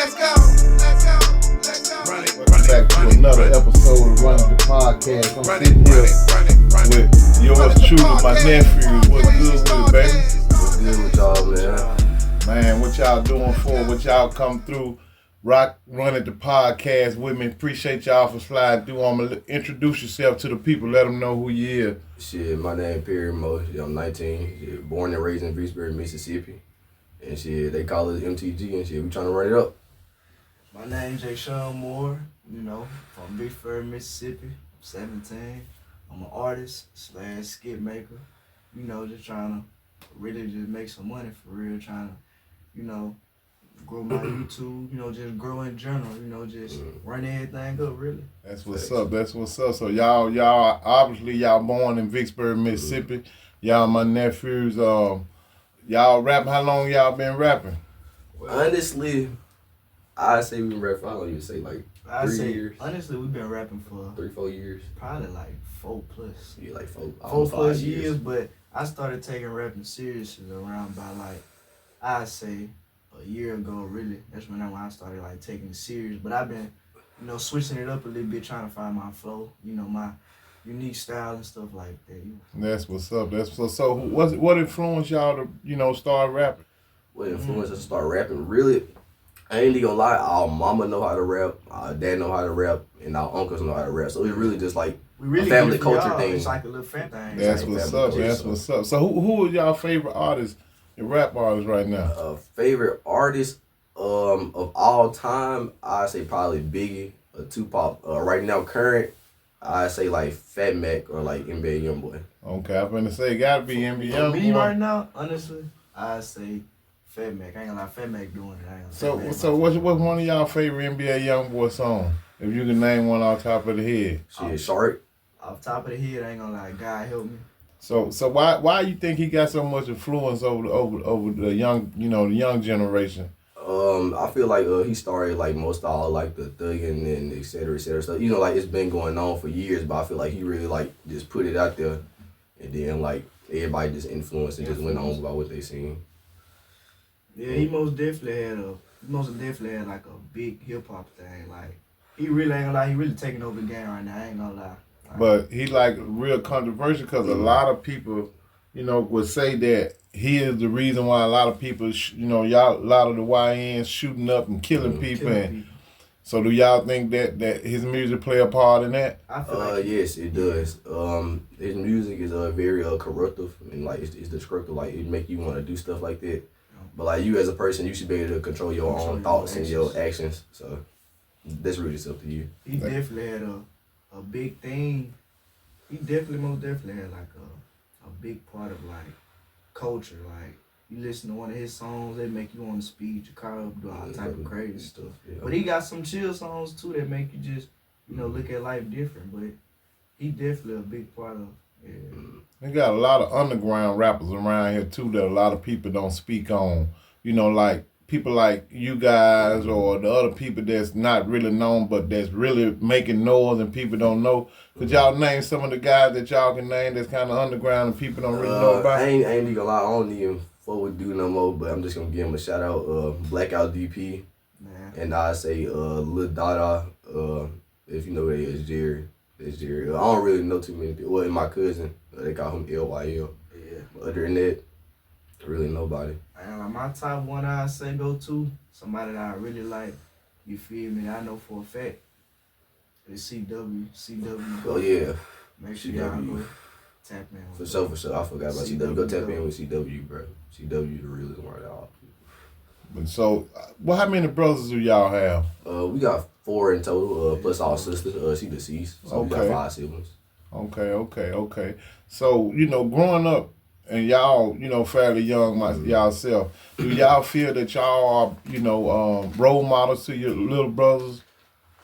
let's go, let's go, let's go. Welcome back to another episode of Running the Podcast. I'm sitting here with yours truly, my nephews. What's good with it, baby? What's good with y'all, man? Man, what y'all doing for? What y'all come through? Running the Podcast with me. Appreciate y'all for sliding through. I'm gonna introduce yourself to the people. Let them know who you is. Shit, my name Perry Mo. I'm 19. Shit, born and raised in Vicksburg, Mississippi. And shit, they call us MTG and shit. We trying to run it up. My name's Sean Moore, from Vicksburg, Mississippi. I'm 17. I'm an artist / skit maker. Just trying to really just make some money for real. Trying to, grow my YouTube, just grow in general, just run everything up, really. That's what's up. That's what's up. So y'all obviously y'all born in Vicksburg, Mississippi. Y'all my nephews. Y'all rapping. How long y'all been rapping? Honestly, I say we've been rapping for, I don't even say like 3 years. Honestly, we've been rapping for 3-4 years. Probably like 4+. Yeah, like 4+ years, but I started taking rapping seriously around by I'd say a year ago, really. That's when I started taking it serious. But I've been, switching it up a little bit, trying to find my flow, my unique style and stuff like that. That's what's up. That's what's so. What influenced y'all to start rapping? What influenced us to start rapping? Really, I ain't even gonna lie. Our mama know how to rap, our dad know how to rap, and our uncles know how to rap. So it's really just like a family culture thing. It's like a little family thing. That's what's up. That's what's up. So who are y'all favorite artists? Your rap artists right now? Favorite artist of all time, I say probably Biggie or Tupac. Right now, current, I say like Fat Mac or like NBA Youngboy. Okay, I'm gonna say gotta be NBA Youngboy. Me right now, honestly, I say Fat Mac. I ain't gonna lie, Fat Mac doing it. So what's one of y'all favorite NBA Youngboy songs? If you can name one off top of the head. Shit, Shark. Off top of the head, I ain't gonna lie, God help me. So why you think he got so much influence over the young the young generation? I feel like he started like most all like the thugging and et cetera stuff. It's been going on for years, but I feel like he really just put it out there, and then everybody just influenced and just went on by what they seen. Yeah, he most definitely had like a big hip hop thing. He really ain't gonna lie, he really taking over the game right now. I ain't gonna lie. But he real controversial because a lot of people, would say that he is the reason why a lot of people, a lot of the YNs shooting up and killing people. So do y'all think that his music play a part in that? I feel like yes, it does. His music is very corruptive and it's destructive. It make you want to do stuff like that. But you as a person, you should be able to control your own thoughts and your actions. So that's really just up to you. He definitely had a big thing. He most definitely had a big part of culture. You listen to one of his songs, they make you want to speed your car up, do all type of crazy stuff. Yeah. But he got some chill songs too that make you just look at life different. But he definitely a big part of. Yeah. They got a lot of underground rappers around here too that a lot of people don't speak on. People like you guys or the other people that's not really known but that's really making noise and people don't know. Could y'all name some of the guys that y'all can name that's kind of underground and people don't really know about? I ain't even gonna lie, I don't even fuck with Dude no more, but I'm just gonna give him a shout out. Blackout DP, and I say Lil Dada. If you know who it is, Jerald. It's Jerald. I don't really know too many people. Well, my cousin, they call him LYL. Yeah. But other than that, really nobody. My top one I say go to somebody that I really like. You feel me? I know for a fact. It's CW. Oh yeah. Make sure y'all go tap in. For sure. I forgot about CW. Go tap in with CW, bro. CW the realest one right out. But so, how many brothers do y'all have? We got 4 in total. Plus our sisters. She deceased. So we got 5 siblings. Okay. So growing up. And y'all, fairly young y'allself. Do y'all feel that y'all are, role models to your little brothers?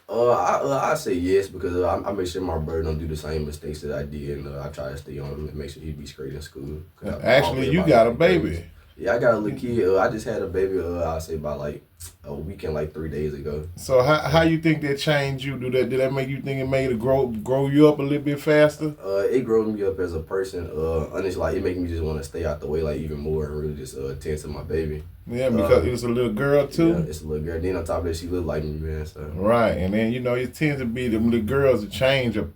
I say yes because I make sure my brother don't do the same mistakes that I did, and I try to stay on him and make sure he be straight in school. Actually, you got a baby. Yeah, I got a little kid. I just had a baby. I say about a weekend, 3 days ago. So how you think that changed you? Did that make you think it made it grow you up a little bit faster? It grew me up as a person. Honestly, it make me just want to stay out the way even more and really just tend to my baby. Yeah, because it was a little girl too. Yeah, it's a little girl. Then on top of that, she looked like me, man. So. Right, and then it tends to be the girls that change a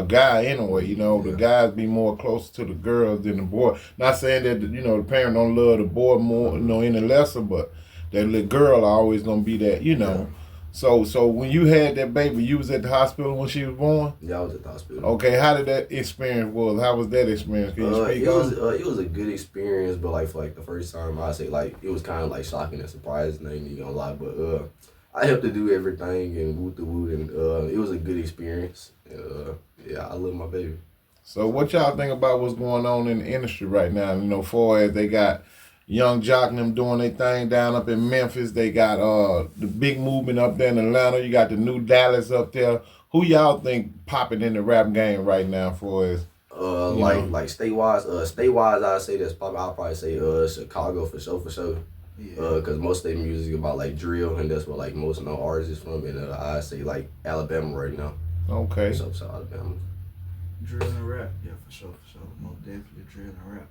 guy anyway. The guys be more closer to the girls than the boy. Not saying that the parent don't love the boy more, any lesser, but that little girl always gonna be that, Yeah. So when you had that baby, you was at the hospital when she was born? Yeah, I was at the hospital. Okay, how did that experience was? How was that experience? Can you speak on? It was a good experience, but like for like the first time, I say like it was kind of like shocking and surprising. I ain't even gonna lie, but I helped to do everything and woot the woot, and it was a good experience. Yeah, I love my baby. So what y'all think about what's going on in the industry right now? Far as they got Young Jock and them doing their thing down up in Memphis. They got the big movement up there in Atlanta. You got the new Dallas up there. Who y'all think popping in the rap game right now for us? Like statewise, I'd say that's probably I'll probably say Chicago for sure. Yeah. Cause most of their music about like drill, and that's what like most of the artists is from. And I'd say like Alabama right now. Okay. So Alabama. Drill and rap, yeah, for sure. Most definitely drill and rap.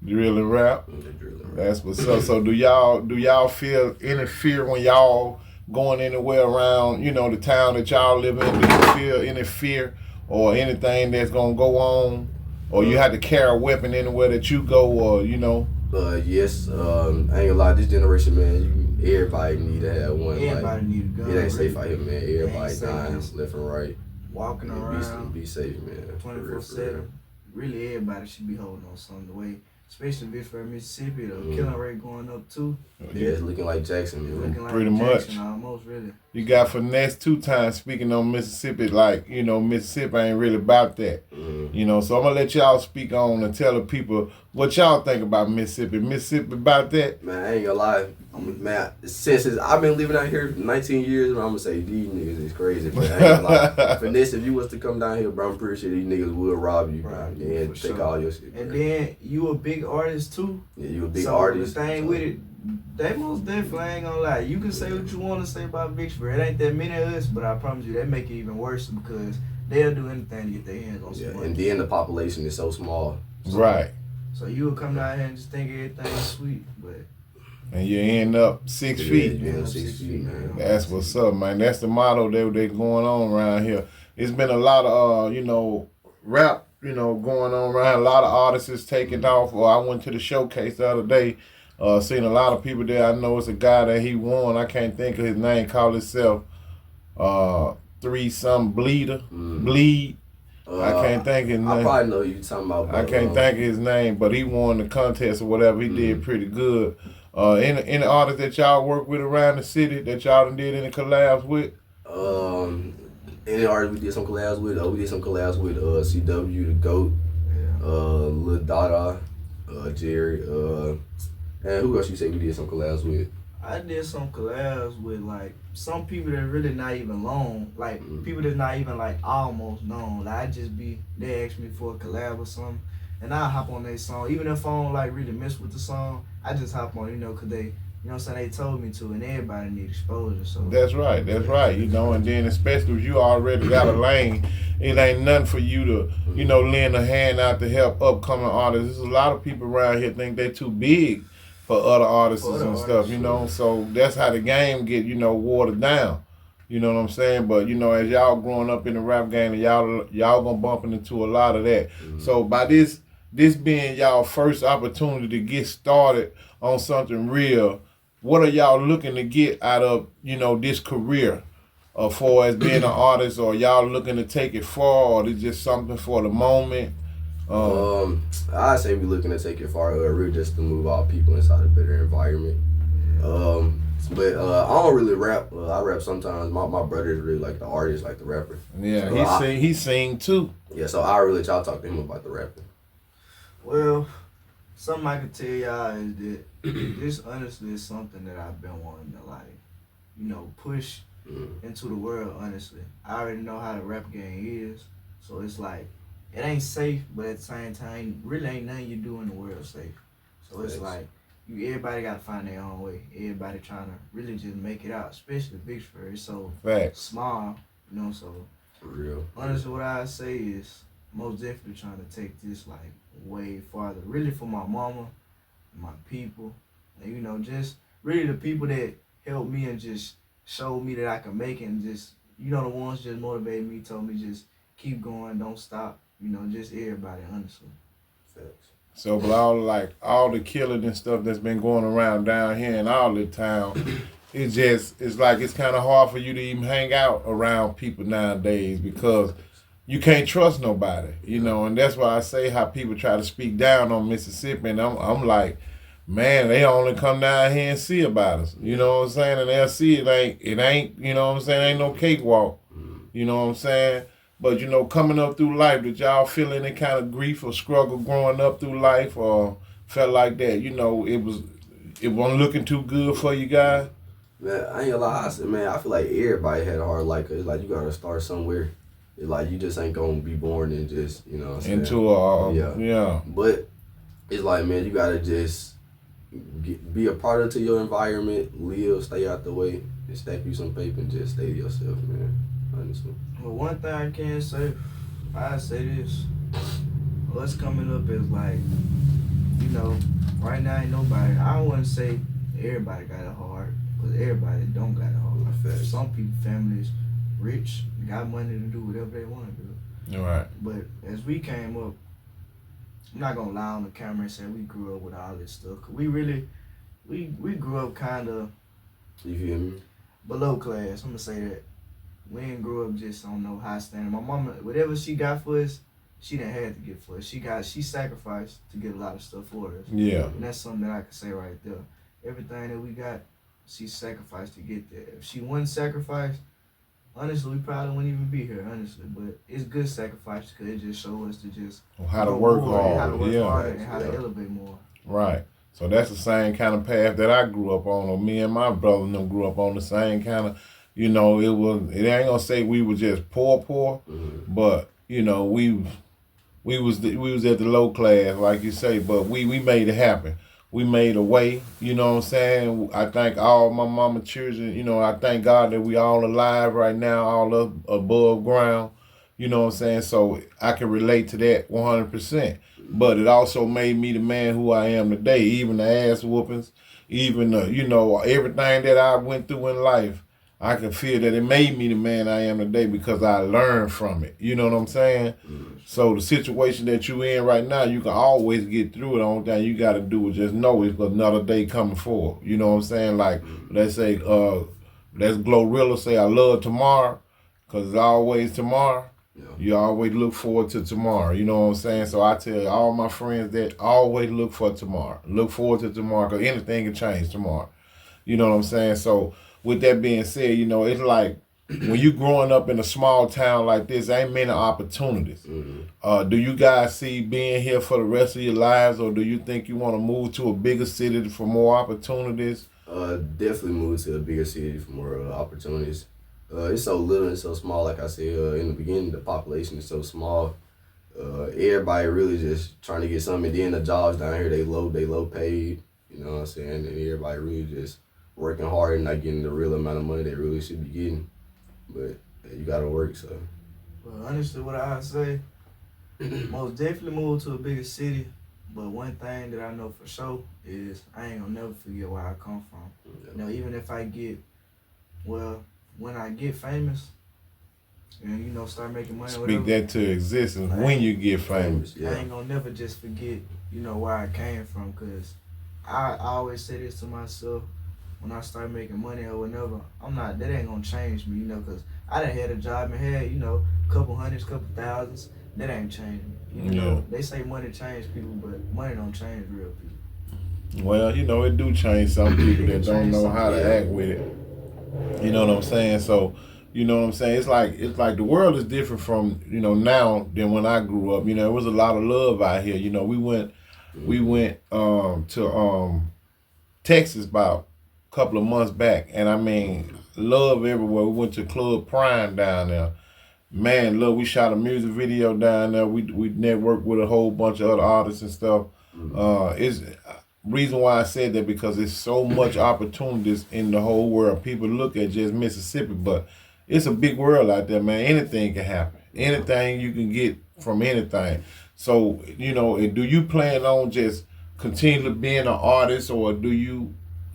Drill and rap. Drill and rap. That's what's up. So do y'all feel any fear when y'all going anywhere around, the town that y'all live in? Do you feel any fear or anything that's gonna go on? Or you have to carry a weapon anywhere that you go, or yes. I ain't gonna lie, this generation, man, everybody need to have one. Everybody need a gun. It ain't safe out here, man. Everybody dying left and right. Walking around. Be safe, man. 24/7. Really, everybody should be holding on something the way. Especially Vicksburg, Mississippi, the killing rate going up too. Yeah, it's looking like Jackson, man. Looking like Pretty Jackson, much. Almost, really. You got finesse 2 times speaking on Mississippi, like, Mississippi ain't really about that. So I'm gonna let y'all speak on and tell the people what y'all think about Mississippi. Mississippi about that? Man, I ain't gonna lie. Man, since I've been living out here 19 years, I'm gonna say these niggas is crazy, but I ain't gonna lie. Finesse, if you was to come down here, bro, I'm pretty sure these niggas would rob you, bro, and take all your shit. And then you a big artist too. Yeah, you a big artist. The thing with it, they most definitely ain't gonna lie. You can say what you want to say about Vicksburg. It ain't that many of us, but I promise you, that make it even worse because they'll do anything to get their hands on some money. And then the population is so small. Right. So you would come down here and just think everything's sweet, but. And you end up 6 feet. You end up 6 feet, man. That's what's up, man. That's the motto that they going on around here. It's been a lot of, rap, going on around. A lot of artists is taking off. I went to the showcase the other day. Seen a lot of people there. I know it's a guy that he won. I can't think of his name. Called himself 3-something Bleeder. Bleed. I can't think his name. I probably know who you talking about. I can't think of his name, but he won the contest or whatever. He did pretty good. Any artists that y'all work with around the city that y'all done did any collabs with? Any artists we did some collabs with? We did some collabs with CW, the GOAT, Lil Dada, Jerald, and who else you say we did some collabs with? I did some collabs with like some people that really not even known, like people that's not even like almost known. Like they ask me for a collab or something, and I hop on their song. Even if I don't like really mess with the song, I just hop on, cause they, they told me to, and everybody need exposure. So that's right, and then especially if you already got a lane, it ain't nothing for you to, lend a hand out to help upcoming artists. There's a lot of people around here think they too big for other artists and stuff, so that's how the game get, watered down. You know what I'm saying? But, as y'all growing up in the rap game, and y'all gonna bump into a lot of that. So by this being y'all first opportunity to get started on something real, what are y'all looking to get out of, this career? For as being an artist, or y'all looking to take it far, or is just something for the moment? I say we looking to take it far, real just to move our people inside a better environment. But I don't really rap. I rap sometimes. My brother is really like the artist, like the rapper. Yeah, so he sing too. Yeah, so I really try to talk to him about the rapping. Well, something I can tell y'all is that this honestly is something that I've been wanting to push into the world. Honestly, I already know how the rap game is, so it's like. It ain't safe, but at the same time, really ain't nothing you do in the world safe. So it's like, everybody got to find their own way. Everybody trying to really just make it out, especially Vicksburg. It's so small, so. For real. Honestly, what I say is most definitely trying to take this way farther. Really for my mama, my people, and just really the people that helped me and just showed me that I could make it, and just, the ones just motivated me, told me just keep going, don't stop. Just everybody, honestly. Facts. So, but all the killing and stuff that's been going around down here in all the town, it's like it's kind of hard for you to even hang out around people nowadays because you can't trust nobody, and that's why I say how people try to speak down on Mississippi, and I'm like, man, they only come down here and see about us, you know what I'm saying, and they'll see it ain't, you know what I'm saying, ain't no cakewalk, you know what I'm saying. But, coming up through life, did y'all feel any kind of grief or struggle growing up through life, or felt like that, it wasn't looking too good for you guys? Man, I ain't gonna lie, I feel like everybody had a hard life. It's like you gotta start somewhere. It's like you just ain't gonna be born and just, what I'm saying? Yeah. But it's like, man, you gotta just be a part of your environment, live, stay out the way, and stack you some paper and just stay to yourself, man. Honestly. Well, one thing I can say, I say this, us coming up is like, right now ain't nobody, I don't want to say everybody got it hard, because everybody don't got it hard. Some people, families, rich, got money to do whatever they want to do. All right. But as we came up, I'm not going to lie on the camera and say we grew up with all this stuff, because we grew up kind of, you feel me? Below class, I'm going to say that. We didn't grow up just on no high standard. My mama, whatever she got for us, she didn't have to get for us. She sacrificed to get a lot of stuff for us. Yeah. And that's something that I can say right there. Everything that we got, she sacrificed to get there. If she wouldn't sacrifice, honestly, we probably wouldn't even be here, honestly. But it's good sacrifice because it just shows us to just how to work hard. How to work hard and how to elevate more. Right. So that's the same kind of path that I grew up on, or me and my brother and them grew up on the same kind of. It ain't gonna say we were just poor, but we was at the low class, like you say, but we made it happen. We made a way, you know what I'm saying? I thank all my mama children, I thank God that we all alive right now, all up above ground, you know what I'm saying? So I can relate to that 100%. But it also made me the man who I am today, even the ass whoopings, even everything that I went through in life. I can feel that it made me the man I am today because I learned from it. You know what I'm saying? So the situation that you in right now, you can always get through it. The only thing you got to do is just know it's another day coming forward. You know what I'm saying? Like, let's say, let's Glorilla say, I love tomorrow because it's always tomorrow. Yeah. You always look forward to tomorrow. You know what I'm saying? So I tell all my friends that always look for tomorrow. Look forward to tomorrow because anything can change tomorrow. You know what I'm saying? So with that being said, it's like when you growing up in a small town like this, ain't many opportunities. Do you guys see being here for the rest of your lives, or do you think you want to move to a bigger city for more opportunities? Definitely move to a bigger city for more opportunities. It's so little and so small. Like I said in the beginning, the population is so small. Everybody really just trying to get something. And then the jobs down here, they low paid. You know what I'm saying? And everybody really just working hard and not getting the real amount of money they really should be getting. But you gotta work, so. Well, honestly, what I say, most definitely move to a bigger city. But one thing that I know for sure is I ain't gonna never forget where I come from. Yeah. Even if I when I get famous, and start making money. Speak that to existence when you get famous. I ain't gonna never just forget, where I came from, cause I always say this to myself. When I start making money or whatever, that ain't gonna change me, cause I done had a job and had, couple hundreds, couple thousands. That ain't changing me. They say money change people, but money don't change real people. Well, it do change some people that don't know how to act with it. You know what I'm saying? So, you know what I'm saying? It's like the world is different from, now than when I grew up. There was a lot of love out here. We went to Texas about couple of months back, and I mean, love everywhere. We went to Club Prime down there. Man, look, we shot a music video down there. We networked with a whole bunch of other artists and stuff. It's reason why I said that because there's so much opportunities in the whole world. People look at just Mississippi, but it's a big world out there, man. Anything can happen. Anything you can get from anything. So, do you plan on just continually being an artist, or do you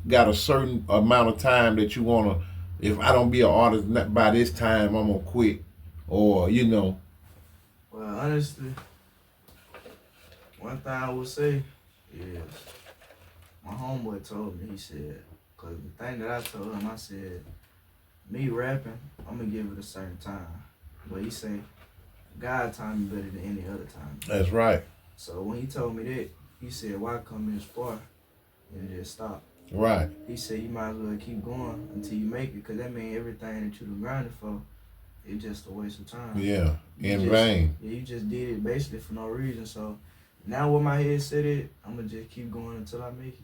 got a certain amount of time that you wanna. If I don't be an artist by this time, I'm gonna quit, or you know. Well, honestly, one thing I would say is my homeboy told me, he said, because the thing that I told him, I said, me rapping, I'm going to give it a certain time. But he said, God time is better than any other time. That's right. So when he told me that, he said, why come this far and just stop? Right. He said, you might as well keep going until you make it, because that means everything that you been grinding for, it's just a waste of time. Yeah, in vain. Yeah, you just did it basically for no reason. So now with my head set it, I'm going to just keep going until I make it.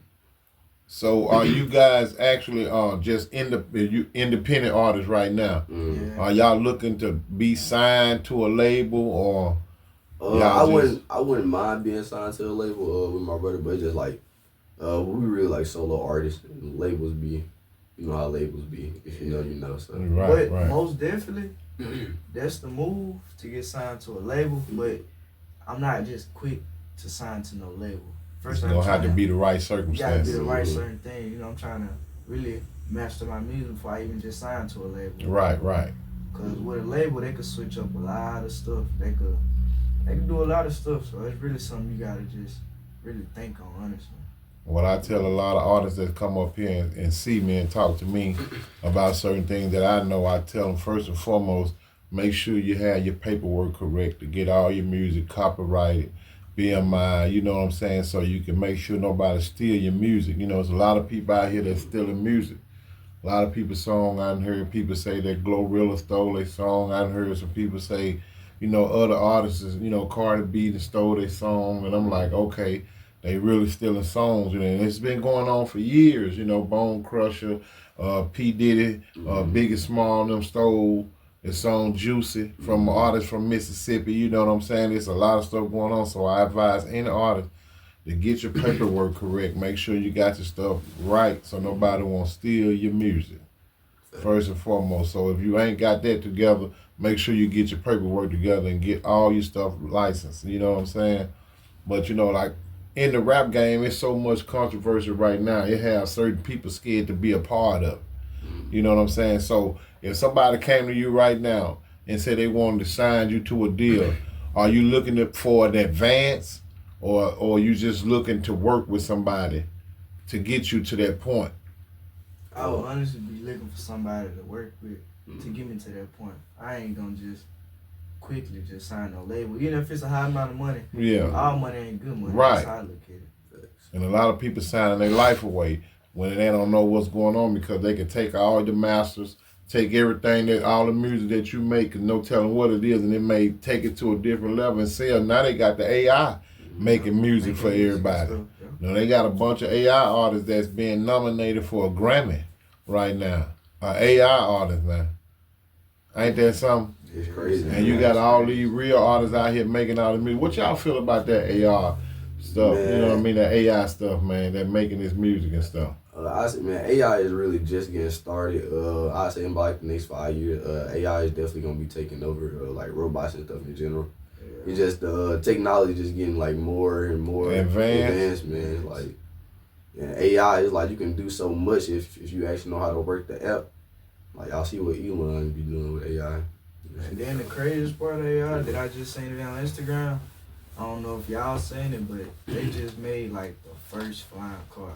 So are you guys actually just independent artists right now? Yeah. Are y'all looking to be signed to a label or? I wouldn't mind being signed to a label with my brother, but it's just like we really like solo artists. And labels be, you know how labels be. If you know, you know. So Right, but most definitely, that's the move to get signed to a label. But I'm not just quick to sign to no label. First, it's gonna have to be the right circumstances. Gotta be the right certain thing. You know, I'm trying to really master my music before I even just sign to a label. Right. Cause with a label, they could switch up a lot of stuff. They could do a lot of stuff. So it's really something you gotta just really think on, honestly. What I tell a lot of artists that come up here and see me and talk to me about certain things that I know, I tell them first and foremost, make sure you have your paperwork correct to get all your music copyrighted, BMI, you know what I'm saying, so you can make sure nobody steal your music. You know, there's a lot of people out here that's stealing music. A lot of people's song, I done heard people say that Glorilla stole their song. I done heard some people say, you know, other artists, you know, Cardi B that stole their song, and I'm like, okay, they really stealing songs, you know, and it's been going on for years, you know, Bone Crusher, P. Diddy, Big and Small, them stole the song Juicy from artists from Mississippi, you know what I'm saying? There's a lot of stuff going on, so I advise any artist to get your paperwork correct. Make sure you got your stuff right so nobody won't steal your music, first and foremost. So if you ain't got that together, make sure you get your paperwork together and get all your stuff licensed, you know what I'm saying? But, you know, like, in the rap game, it's so much controversy right now. It has certain people scared to be a part of it. You know what I'm saying? So if somebody came to you right now and said they wanted to sign you to a deal, are you looking for an advance or you just looking to work with somebody to get you to that point? I would honestly be looking for somebody to work with to get me to that point. I ain't gonna just quickly just sign no label. Even if it's a high amount of money, all money ain't good money. Right. That's how I look at it. And a lot of people signing their life away when they don't know what's going on because they can take all the masters, take everything, that all the music that you make, and no telling what it is, and it may take it to a different level and sell. Now they got the AI making music for everybody. Now they got a bunch of AI artists that's being nominated for a Grammy right now. AI artists now. Ain't that something? It's crazy. And you got all these real artists out here making all the music. What y'all feel about that AR stuff? Man. You know what I mean? That AI stuff, man, that making this music and stuff. I say, man, AI is really just getting started. I say in about like the next 5 years, AI is definitely gonna be taking over, like robots and stuff in general. Yeah. It's just technology just getting like more and more advanced, man. Like, and AI is like you can do so much if you actually know how to work the app. Like I'll see what Elon be doing with AI. And then the craziest part of AI that I just seen it on Instagram, I don't know if y'all seen it, but they just made like the first flying car.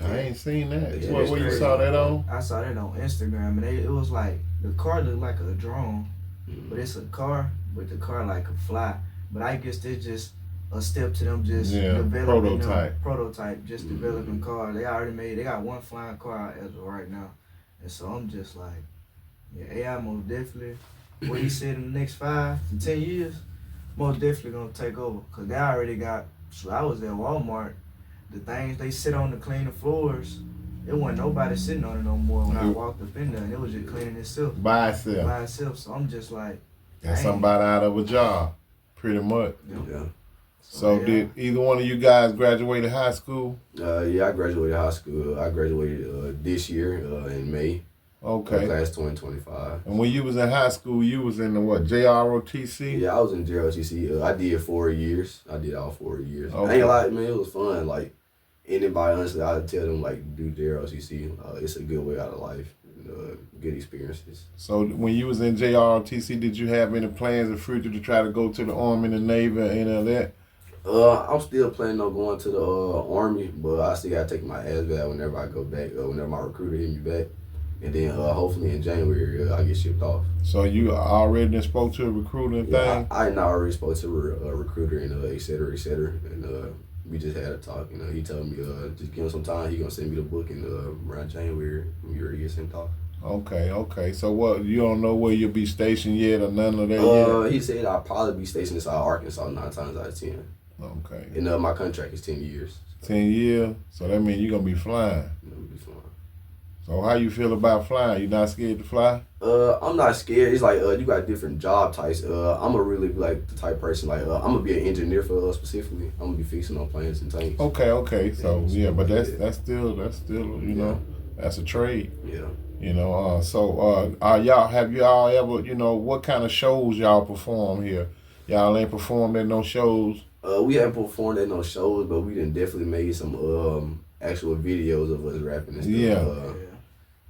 I ain't seen that. Yeah, where you saw that on? I saw that on Instagram, and it was like, the car looked like a drone, but it's a car, but the car like could fly. But I guess it's just a step to them just developing prototype, just developing cars. They got one flying car as of right now. And so I'm just like, yeah, AI most definitely, what he said in the next 5 to 10 years, most definitely gonna take over. Cause they already got, so I was at Walmart, the things they sit on to clean the floors, there wasn't nobody sitting on it no more when I walked up in there, and it was just cleaning itself. By itself. So I'm just like, and somebody out of a job, pretty much. Yeah. So did either one of you guys graduate high school? Yeah, I graduated high school. I graduated this year in May. Okay. Class 2025. And when you was in high school, you was in the what, JROTC? Yeah, I was in JROTC. I did 4 years. I did all 4 years. Okay. I ain't gonna lie, man, it was fun. Like, anybody, honestly, I tell them like do Jerald CC. It's a good way out of life. Good experiences. So when you was in JRTC, did you have any plans in future to try to go to the Army, the Navy, or any of that? I'm still planning on going to the Army, but I still gotta take my ASVAB whenever I go back. Whenever my recruiter hit me back, and then hopefully in January I get shipped off. So you already done spoke to a recruiter and thing? I already spoke to a recruiter and et cetera, and we just had a talk. He told me just give him some time. He gonna send me the book in around January. We already get sent off. Okay. So what? You don't know where you'll be stationed yet or none of that yet? He said I'll probably be stationed inside Arkansas 9 times out of 10. Okay. And my contract is 10 years. 10 years? So that means you're going to be flying. We'll be flying. So how you feel about flying? You not scared to fly? I'm not scared. It's like you got different job types. I'm a really like the type person like I'm gonna be an engineer for specifically. I'm gonna be fixing on planes and tanks. Okay. So yeah, but that's still you know, that's a trade. Yeah. You know, have y'all ever, you know, what kind of shows y'all perform here? Y'all ain't performed at no shows? We haven't performed at no shows, but we done definitely made some actual videos of us rapping and stuff. Yeah.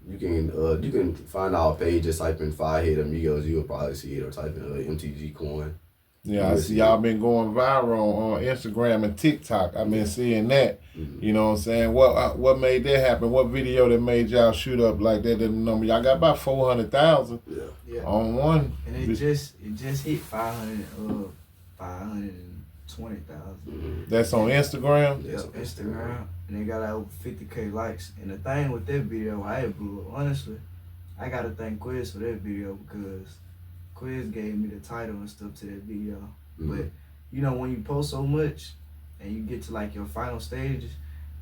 You can find our page, just type in Firehead Amigos, you'll probably see it, or type in MTG Coin. Yeah, I see y'all been going viral on Instagram and TikTok. I've been seeing that. Mm-hmm. You know what I'm saying? What made that happen? What video that made y'all shoot up like that? The number y'all got about 400,000 on one. And it just hit 520,000. Mm-hmm. That's on Instagram. Yep, Instagram. And they got like over 50K likes. And the thing with that video, I blew up. Honestly, I gotta thank Quiz for that video because Quiz gave me the title and stuff to that video. Mm-hmm. But you know, when you post so much and you get to like your final stages,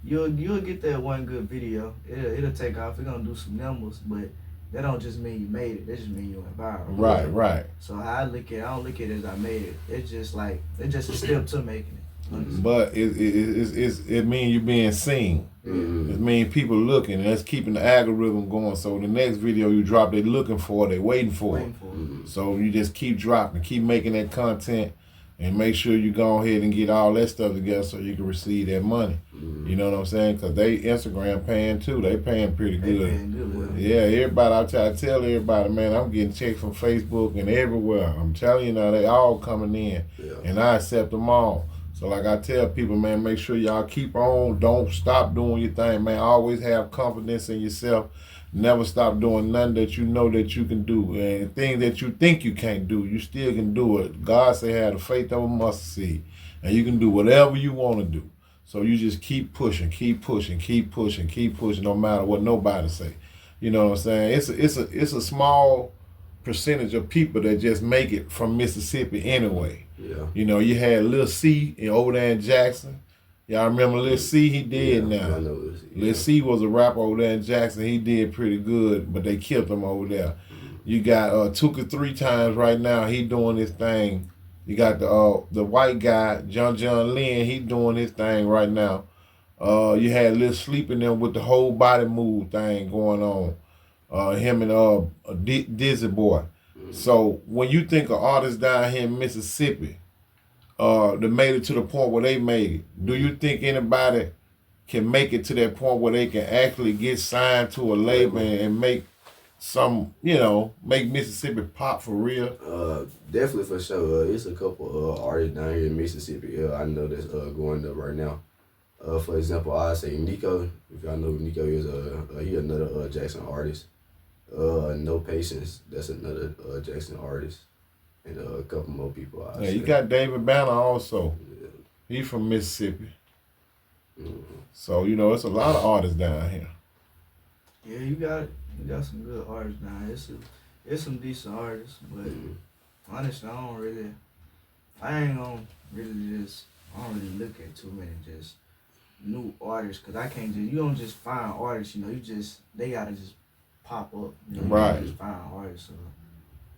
you'll get that one good video. It'll take off. It's gonna do some numbers, but that don't just mean you made it. That just mean you went viral. Right. So how I look at it, I don't look at it as I made it. It's just a step to making it. Honestly. But it means you being seen. Mm-hmm. It means people looking, and that's keeping the algorithm going. So the next video you drop, they looking for it, they waiting for it. Mm-hmm. So you just keep dropping, keep making that content, and make sure you go ahead and get all that stuff together so you can receive that money. Mm-hmm. You know what I'm saying? Because they Instagram paying too. They paying pretty good. They paying good. Yeah, everybody, I try to tell everybody, man, I'm getting checks from Facebook and everywhere. I'm telling you now, they all coming in, and I accept them all. So like I tell people, man, make sure y'all keep on. Don't stop doing your thing, man. Always have confidence in yourself. Never stop doing nothing that you know that you can do. And things that you think you can't do, you still can do it. God say have the faith of a mustard seed. And you can do whatever you want to do. So you just keep pushing, no matter what nobody say. You know what I'm saying? It's a small percentage of people that just make it from Mississippi anyway. Yeah. You know, you had Lil C over there in Jackson. Y'all remember Lil C? He dead now. I know Lil C. Lil C was a rapper over there in Jackson. He did pretty good, but they killed him over there. Mm-hmm. You got Tuka 3 times right now. He doing his thing. You got the white guy, John Lynn. He doing his thing right now. You had Lil Sleep in there with the whole body move thing going on. Him and Dizzy Boy. So when you think of artists down here in Mississippi that made it to the point where they made it, do you think anybody can make it to that point where they can actually get signed to a label and make some, you know, make Mississippi pop for real? Definitely for sure. It's a couple artists down here in Mississippi. I know that's going up right now. For example, I say Nico. If y'all know who Nico is, he another Jackson artist. No Patience, that's another Jackson artist, and a couple more people. Yeah, you got David Banner also. Yeah. He from Mississippi. Mm-hmm. So you know, it's a lot of artists down here. Yeah, you got some good artists down here. It's some decent artists, but honestly, I don't really look at too many just new artists, because I can't just, you don't just find artists, you know, they gotta just pop up. You know, right. You just find artists.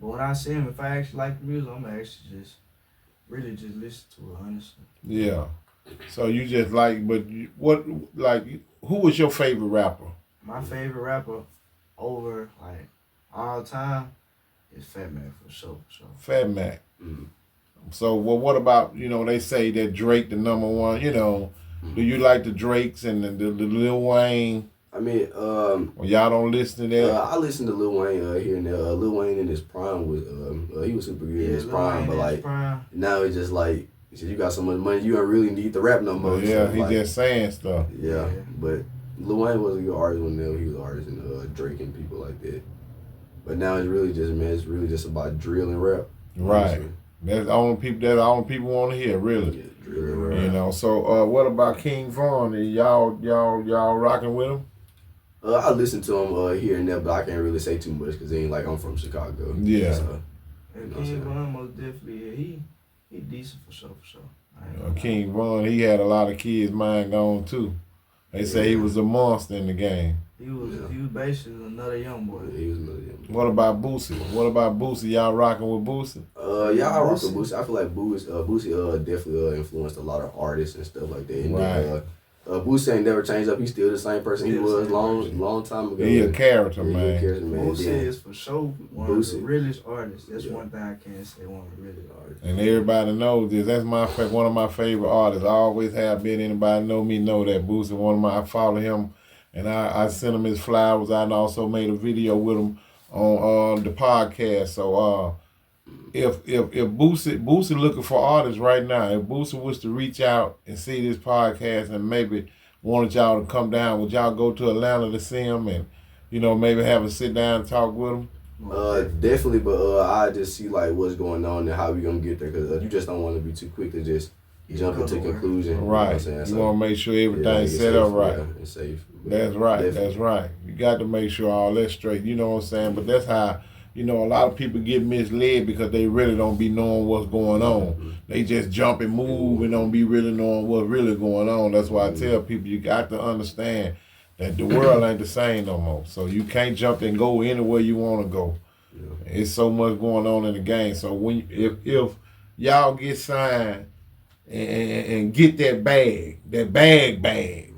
But when I see them, if I actually like the music, I'm gonna actually just really just listen to it, honestly. Yeah. So you just like, but who was your favorite rapper? My favorite rapper over like all time is Fat Mac for sure. Fat Mac. Mm-hmm. So what about, you know, they say that Drake the number one, you know, Do you like the Drakes and the Lil Wayne? I mean, Or y'all don't listen to that? I listen to Lil Wayne here and there. Lil Wayne in his prime was he was super good in his prime, but like now it's just like you got so much money, you don't really need to rap no more. Yeah, so, he like, just saying stuff. Yeah, but Lil Wayne was a good artist when he was an artist and Drake and people like that. But now it's really just about drill and rap. Right. Honestly. That's the only people want to hear, really. Yeah, drill and rap. You know. So what about King Von? Y'all rocking with him? I listen to him here and there, but I can't really say too much because ain't like I'm from Chicago. Yeah. So, King Von most definitely, he decent for sure. King Von, he had a lot of kids' mind gone too. They say he was a monster in the game. He was basically another young boy. Yeah, he was another young boy. What about Boosie? Y'all rocking with Boosie? Yeah, I rock with Boosie. I feel like Boosie definitely influenced a lot of artists and stuff like that. And Right. Boosie ain't never changed up. He's still the same person he was long time ago. He a character, Yeah, man. he a character, man. Boosie is for sure one of the Boosie. realest artists. That's one thing I can say. One of the realest artists. And everybody knows this. That's one of my favorite artists. I always have been. Anybody know me know that Boosie. I follow him, and I sent him his flowers. I also made a video with him on the podcast. So if Boosie looking for artists right now, if Boosie was to reach out and see this podcast and maybe wanted y'all to come down, would y'all go to Atlanta to see him and maybe have a sit down and talk with him? Definitely, but I just see like what's going on and how we gonna get there because you just don't want to be too quick to just jump into conclusion. Right. You know what I'm saying? You want to make sure everything's set up right. Yeah, it's safe. That's right. Definitely. That's right. You got to make sure all that's straight. You know what I'm saying? But that's how, a lot of people get misled because they really don't be knowing what's going on. Mm-hmm. They just jump and move and don't be really knowing what's really going on. That's why I tell people you got to understand that the world ain't the same no more. So you can't jump and go anywhere you want to go. Yeah. It's so much going on in the game. So if y'all get signed and get that bag,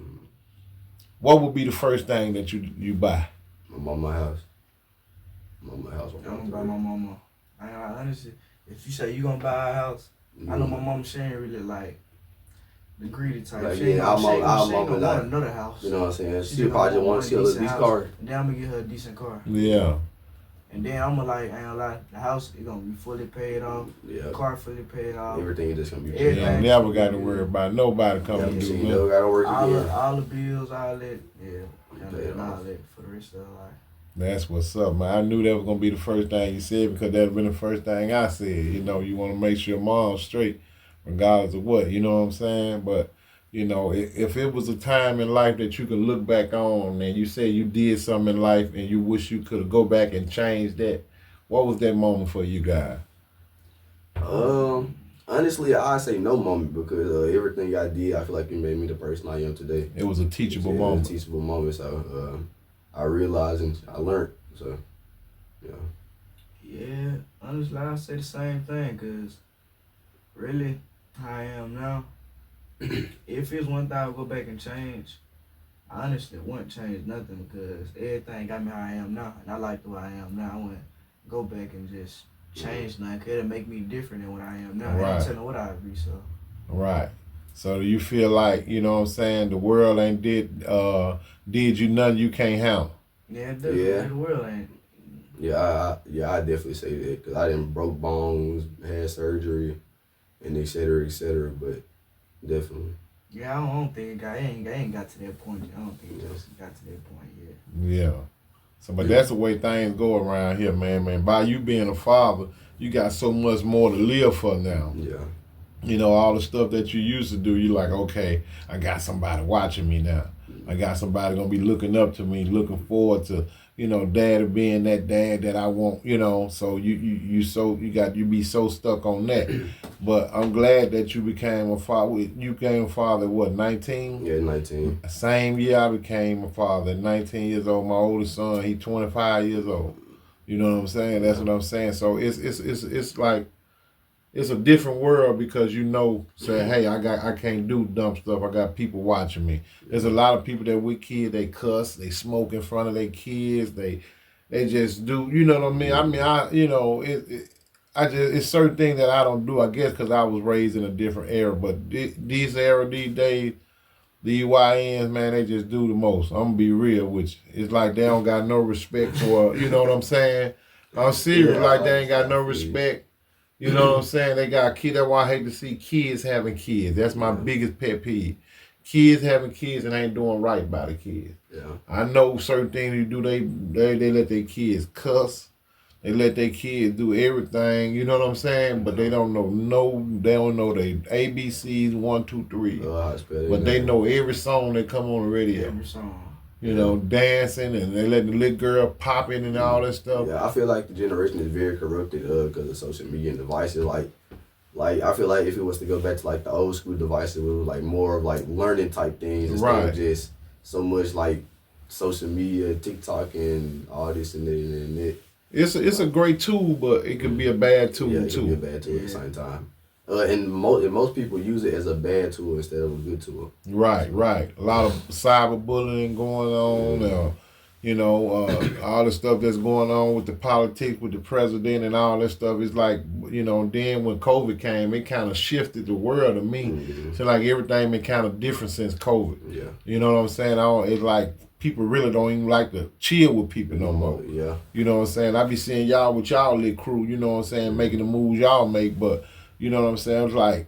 what would be the first thing that you buy? My mama house. I'm gonna buy my mama. Honestly, if you say you gonna buy a house, I know my mama, she ain't really like the greedy type. Like, she ain't yeah, gonna want another house. You know what I'm saying? She probably just want to see a decent car. And then I'm gonna get her a decent car. Yeah. And then I'm gonna I ain't gonna lie, the house is gonna be fully paid off. Yeah. The car fully paid off. Everything is just gonna be paid You off. never got to worry about nobody coming to do You nothing. never got to work again. All the bills, all that, Paid and all off. that for the rest of the life. That's what's up, man. I knew that was gonna be the first thing you said because that'd been the first thing I said. You want to make sure mom's straight, regardless of what. You know what I'm saying? But if it was a time in life that you could look back on and you say you did something in life and you wish you could go back and change that, what was that moment for you guys? Honestly, I say no moment because everything I did, I feel like it made me the person I am today. It was a teachable It moment. was a teachable moment. So I realized and I learned. So yeah. Yeah, honestly, I say the same thing because really, how I am now, if it's one thing I would go back and change, I honestly wouldn't change nothing because everything got me how I am now, and I like the way I am now. I wouldn't go back and just change nothing because it'll make me different than what I am now. Right. I'm telling what I be, so. Right. So do you feel like, the world ain't did you nothing you can't handle? Yeah, it does. Yeah. The world ain't. Yeah, I definitely say that because I didn't broke bones, had surgery, and et cetera, but definitely. Yeah, I don't think I ain't got to that point. I don't think it just got to that point yet. Yeah. So, but that's the way things go around here, man. By you being a father, you got so much more to live for now. Yeah. All the stuff that you used to do, you're like, okay, I got somebody watching me now. I got somebody gonna be looking up to me, looking forward to, daddy being that dad that I want, so you be so stuck on that. But I'm glad that you became a father. You became a father at what, 19? Yeah, 19. Same year I became a father, 19 years old. My oldest son, he 25 years old. You know what I'm saying? That's what I'm saying. So it's like, it's a different world because say, hey, I can't do dumb stuff. I got people watching me. There's a lot of people that with kids, they cuss, they smoke in front of their kids, they just do, you know what I mean? It's certain things that I don't do, I guess, because I was raised in a different era. But this era, these days, These YNs, man, they just do the most. I'm gonna be real with you. It's like they don't got no respect for, you know what I'm saying? I'm serious, Yeah, like they ain't got no respect. You know what I'm saying? They got kids. That's why I hate to see kids having kids. That's my biggest pet peeve. Kids having kids and ain't doing right by the kids. Yeah. I know certain things you do. They let their kids cuss. They let their kids do everything. You know what I'm saying? But they don't know they don't know the ABCs 1, 2, 3. But they know every song that come on the radio. Every song. You know, dancing and they let the little girl pop in and all that stuff. Yeah, I feel like the generation is very corrupted because of social media and devices. Like I feel like if it was to go back to like the old school devices, it was like more of like learning type things instead of just so much like social media, TikTok, and all this and that and that. It's a great tool, but it could be a bad tool yeah, it too. Can be a bad tool at the same time. And most people use it as a bad tool instead of a good tool. Right. A lot of cyberbullying going on. You know, all the stuff that's going on with the politics, with the president and all that stuff. It's like, you know, then when COVID came, it kind of shifted the world to me. Mm-hmm. So like everything been kind of different since COVID. Yeah. You know what I'm saying? It's like people really don't even like to chill with people no more. Yeah. You know what I'm saying? I be seeing y'all with y'all little crew, you know what I'm saying, making the moves y'all make, but you know what I'm saying? It's like,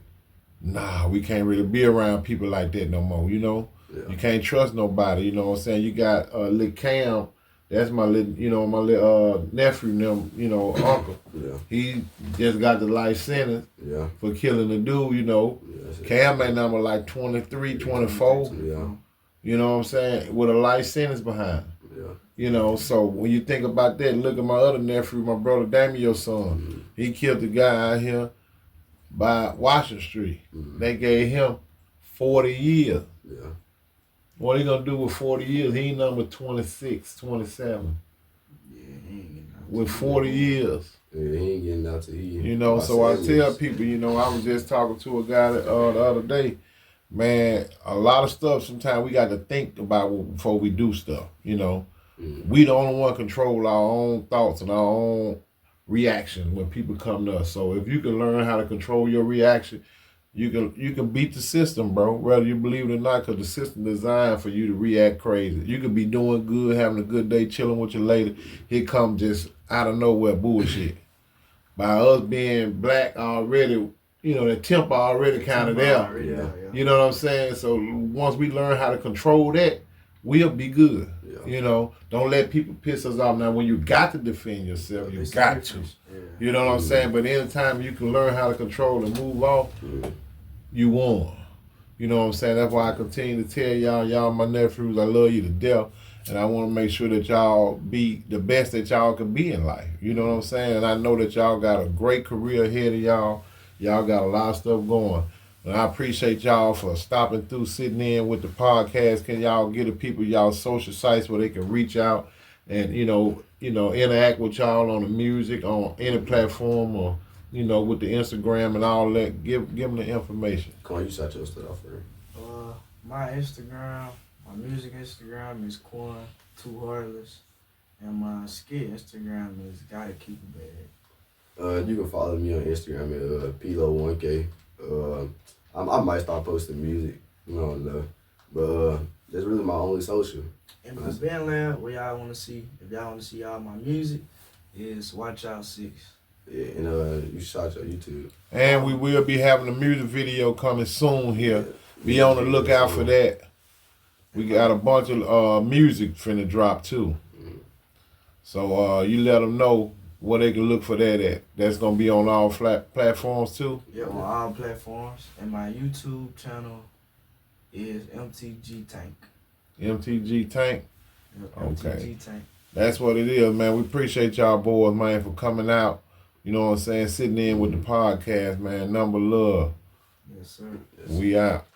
nah, we can't really be around people like that no more, you know? Yeah. You can't trust nobody, you know what I'm saying? You got little Cam, that's my little, you know, my little nephew, you know, uncle. Yeah. He just got the life sentence for killing the dude, you know. Yeah, Cam ain't number like 23, 24. Yeah. You know what I'm saying? With a life sentence behind. Yeah. You know, so when you think about that, look at my other nephew, my brother Damien's son. Mm-hmm. He killed the guy out here by Washington Street. Mm-hmm. They gave him 40 years. Yeah. What he gonna do with 40 years? He number 26, 27. Yeah, he ain't getting out. With 40 years. Yeah, he ain't getting out to eat. You know, so I tell people, you know, I was just talking to a guy the other day. Man, a lot of stuff sometimes we got to think about before we do stuff, you know. Mm-hmm. We the only one control our own thoughts and our own reaction when people come to us. So if you can learn how to control your reaction, you can beat the system, bro, whether you believe it or not, because the system designed for you to react crazy. You could be doing good, having a good day, chilling with your lady. Here come just out of nowhere bullshit. By us being black already, you know, the temper already kind of there. Yeah. You know what I'm saying? So once we learn how to control that, we'll be good. Yeah. You know, don't let people piss us off. Now, when you got to defend yourself, you got to. Yeah. You know what I'm saying? But anytime you can learn how to control and move off, you won. You know what I'm saying? That's why I continue to tell y'all my nephews, I love you to death. And I want to make sure that y'all be the best that y'all can be in life. You know what I'm saying? And I know that y'all got a great career ahead of y'all. Y'all got a lot of stuff going. And I appreciate y'all for stopping through, sitting in with the podcast. Can y'all get the people y'all social sites where they can reach out and, you know, interact with y'all on the music, on any platform, or, you know, with the Instagram and all that. Give them the information. Come on, you start your stuff off first. My Instagram, my music Instagram is Quan Too Heartless. And my skit Instagram is Gotta Keep It Bad. You can follow me on Instagram at Pilo1K. I might start posting music, you know, but that's really my only social. And my band lab, where y'all want to see, if y'all want to see all my music, is Watch Out 6. Yeah, and you shot your YouTube. And we will be having a music video coming soon here. Yeah. Be on the lookout for that. We got a bunch of music finna drop too. Mm-hmm. So you let them know where they can look for that at. That's going to be on all platforms too? Yeah, on all platforms. And my YouTube channel is MTG Tank. MTG Tank? Yeah, okay. MTG Tank. That's what it is, man. We appreciate y'all boys, man, for coming out. You know what I'm saying? Sitting in with the podcast, man. Number love. Yes, sir. We out.